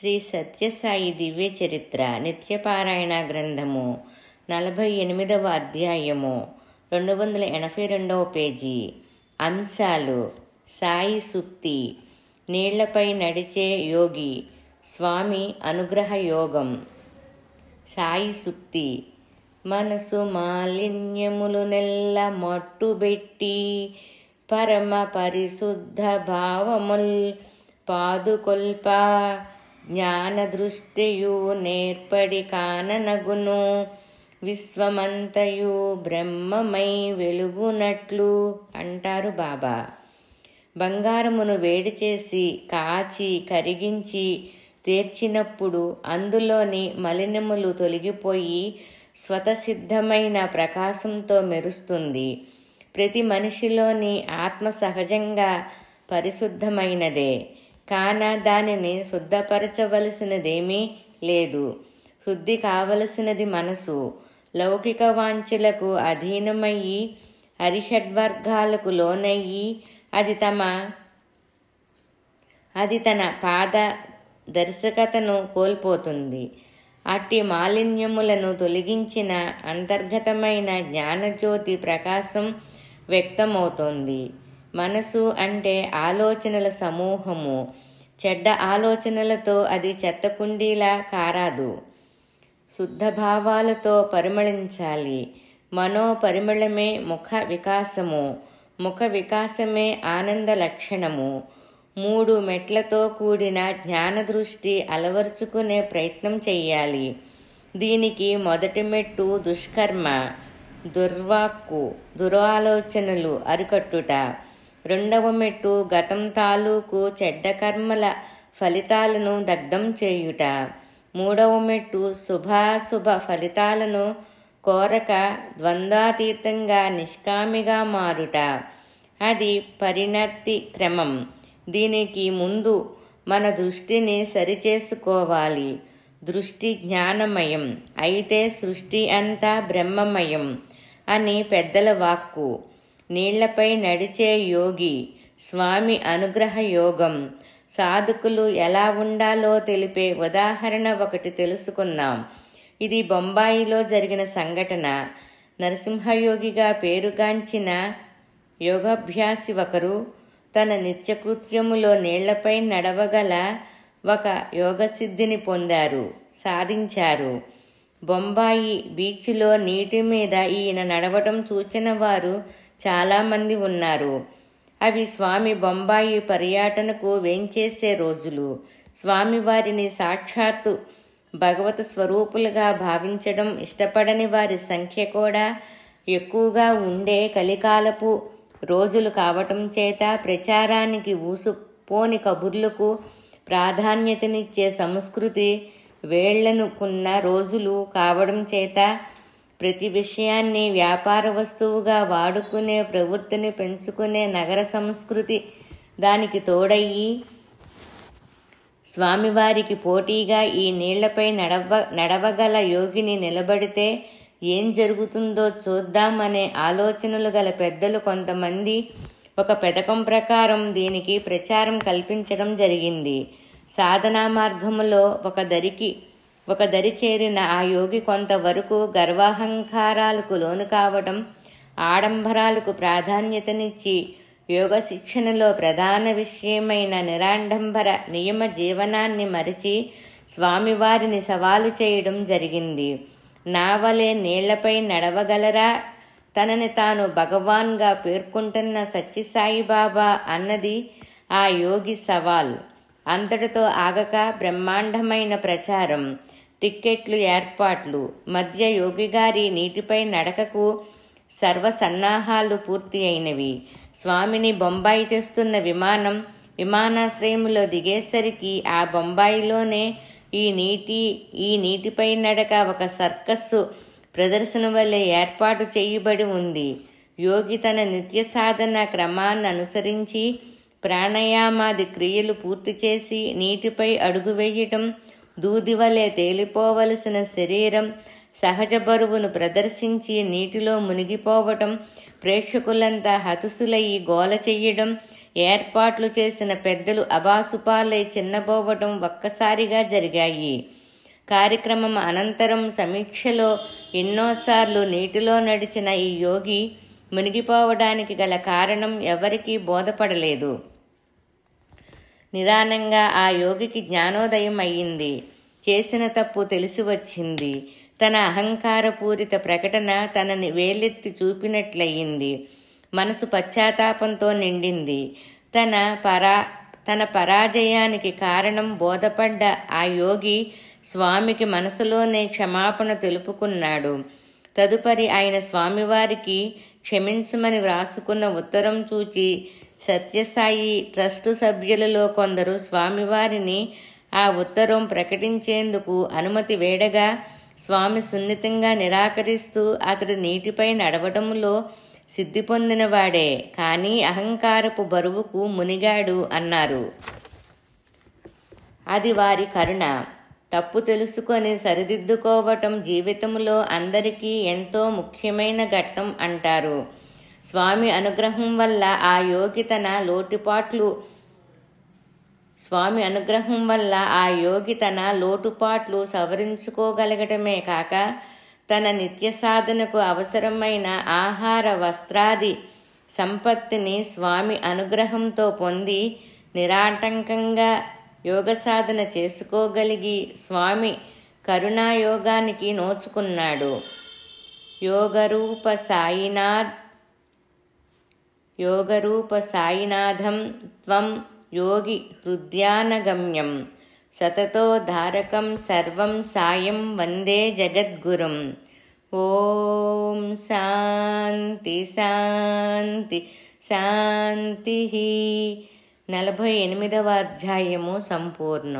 శ్రీ సత్యసాయి దివ్య చరిత్ర నిత్యపారాయణ గ్రంథము 48వ అధ్యాయము 282వ పేజీ. అంశాలు: సాయి సూక్తి, నీళ్లపై నడిచే యోగి, స్వామి అనుగ్రహ యోగం. సాయి సూక్తి: మనసు మాలిన్యములు నెల్ల మట్టుబెట్టి పరమ పరిశుద్ధ భావముల్ పాదుకొల్ప జ్ఞాన దృష్టియు నేర్పడి కాననగును విశ్వమంతయు బ్రహ్మమై వెలుగునట్లు అంటారు బాబా. బంగారమును వేడి చేసి కాచి కరిగించి తీర్చినప్పుడు అందులోని మలినములు తొలగిపోయి స్వతసిద్ధమైన ప్రకాశంతో మెరుస్తుంది. ప్రతి మనిషిలోని ఆత్మ సహజంగా పరిశుద్ధమైనదే, కాన దానిని శుద్ధపరచవలసినదేమీ లేదు. శుద్ధి కావలసినది మనసు. లౌకిక వాంఛలకు అధీనమయ్యి హరిషడ్వర్గాలకు లోనయ్యి అది తన పాద దర్శకతను కోల్పోతుంది. అట్టి మాలిన్యములను తొలగించిన అంతర్గతమైన జ్ఞానజ్యోతి ప్రకాశం వ్యక్తమవుతోంది. మనసు అంటే ఆలోచనల సమూహము. చెడ్డ ఆలోచనలతో అది చెత్తకుండీలా కారాదు. శుద్ధ భావాలతో పరిమళించాలి. మనోపరిమళమే ముఖ వికాసము, ముఖ వికాసమే ఆనంద లక్షణము. 3 మెట్లతో కూడిన జ్ఞానదృష్టి అలవరుచుకునే ప్రయత్నం చెయ్యాలి. దీనికి మొదటి మెట్టు దుష్కర్మ, దుర్వాక్కు, దురాలోచనలు అరికట్టుట. 2వ మెట్టు గతం తాలూకు చెడ్డ కర్మల ఫలితాలను దగ్ధం చేయుట. 3వ మెట్టు శుభాశుభ ఫలితాలను కోరక ద్వంద్వాతీతంగా నిష్కామిగా మారుట. అది పరిణతి క్రమం. దీనికి ముందు మన దృష్టిని సరిచేసుకోవాలి. దృష్టి జ్ఞానమయం అయితే సృష్టి అంతా బ్రహ్మమయం అని పెద్దల వాక్కు. నీళ్లపై నడిచే యోగి, స్వామి అనుగ్రహ యోగం. సాధకులు ఎలా ఉండాలో తెలిపే ఉదాహరణ ఒకటి తెలుసుకుందాం. ఇది బొంబాయిలో జరిగిన సంఘటన. నరసింహయోగిగా పేరుగాంచిన యోగాభ్యాసి ఒకరు తన నిత్యకృత్యములో నీళ్లపై నడవగల ఒక యోగసిద్ధిని పొందారు, సాధించారు. బొంబాయి బీచ్లో నీటి మీద ఈయన నడవటం చూచిన వారు చాలామంది ఉన్నారు. అవి స్వామి బొంబాయి పర్యటనకు వేంచేసే రోజులు. స్వామివారిని సాక్షాత్తు భగవత్ స్వరూపులుగా భావించడం ఇష్టపడని వారి సంఖ్య కూడా ఎక్కువగా ఉండే కలికాలపు రోజులు కావటం చేత ప్రచారానికి ఊసుపోని కబుర్లకు ప్రాధాన్యతనిచ్చే సంస్కృతి వేళ్లనుకున్న రోజులు కావడం చేత ప్రతి విషయాన్ని వ్యాపార వస్తువుగా వాడుకునే ప్రవృత్తిని పెంచుకునే నగర సంస్కృతి దానికి తోడయ్యి స్వామివారికి పోటీగా ఈ నీళ్లపై నడవగల యోగిని నిలబడితే ఏం జరుగుతుందో చూద్దామనే ఆలోచనలు గల పెద్దలు కొంతమంది ఒక పథకం ప్రకారం దీనికి ప్రచారం కల్పించడం జరిగింది. సాధనా మార్గములో ఒక దరి చేరిన ఆ యోగి కొంతవరకు గర్వాహంకారాలకు లోను కావడం, ఆడంబరాలకు ప్రాధాన్యతనిచ్చి యోగ శిక్షణలో ప్రధాన విషయమైన నిరాడంబర నియమ జీవనాన్ని మరిచి స్వామివారిని సవాలు చేయడం జరిగింది. నా వలె నీళ్లపై నడవగలరా? తనని తాను భగవాన్గా పేర్కొంటున్న సత్యసాయిబాబా అన్నది ఆ యోగి సవాల్. అంతటితో ఆగక బ్రహ్మాండమైన ప్రచారం, టిక్కెట్లు ఏర్పాట్లు మధ్య యోగిగారి నీటిపై నడకకు సర్వసన్నాహాలు పూర్తి అయినవి. స్వామిని బొంబాయి తెస్తున్న విమానాశ్రయంలో దిగేసరికి ఆ బొంబాయిలోనే ఈ నీటిపై నడక ఒక సర్కస్సు ప్రదర్శన వల్లే ఏర్పాటు చేయబడి ఉంది. యోగి తన నిత్య సాధన క్రమాన్ని అనుసరించి ప్రాణాయామాది క్రియలు పూర్తి చేసి నీటిపై అడుగు వేయటం, దూది వలె తేలిపోవలసిన శరీరం సహజ బరువును ప్రదర్శించి నీటిలో మునిగిపోవటం, ప్రేక్షకులంతా హతుసులయ్యి గోల చెయ్యడం, ఏర్పాట్లు చేసిన పెద్దలు అబాసుపాలై చిన్నబోవటం ఒక్కసారిగా జరిగాయి. కార్యక్రమం అనంతరం సమీక్షలో ఎన్నోసార్లు నీటిలో నడిచిన ఈ యోగి మునిగిపోవడానికి గల కారణం ఎవరికీ బోధపడలేదు. నిదానంగా ఆ యోగికి జ్ఞానోదయం అయ్యింది. చేసిన తప్పు తెలిసి వచ్చింది. తన అహంకారపూరిత ప్రకటన తనని వేలెత్తి చూపినట్లయింది. మనసు పశ్చాత్తాపంతో నిండింది. తన పరాజయానికి కారణం బోధపడ్డ ఆ యోగి స్వామికి మనసులోనే క్షమాపణ తెలుపుకున్నాడు. తదుపరి ఆయన స్వామివారికి క్షమించమని వ్రాసుకున్న ఉత్తరం చూచి సత్యసాయి ట్రస్టు సభ్యులలో కొందరు స్వామివారిని ఆ ఉత్తరం ప్రకటించేందుకు అనుమతి వేడగా స్వామి సున్నితంగా నిరాకరిస్తూ అతడు నీటిపై నడవడంలో సిద్ధి పొందినవాడే, కానీ అహంకారపు బరువుకు మునిగాడు అన్నారు. అది వారి కరుణ. తప్పు తెలుసుకొని సరిదిద్దుకోవటం జీవితంలో అందరికీ ఎంతో ముఖ్యమైన ఘట్టం అంటారు. స్వామి అనుగ్రహం వల్ల ఆ యోగి తన లోటుపాట్లు సవరించుకోగలగటమే కాక తన నిత్య సాధనకు అవసరమైన ఆహార వస్త్రాది సంపత్తిని స్వామి అనుగ్రహంతో పొంది నిరాటంకంగా యోగ సాధన చేసుకోగలిగి స్వామి కరుణాయోగానికి నోచుకున్నాడు. యోగరూప సాయినాథం త్వం యోగి హృద్యానగమ్యం సతతో ధారకం సర్వం సాయం వందే జగద్గురుం. ఓం శాంతి శాంతి శాంతి. 48వ అధ్యాయము సంపూర్ణం.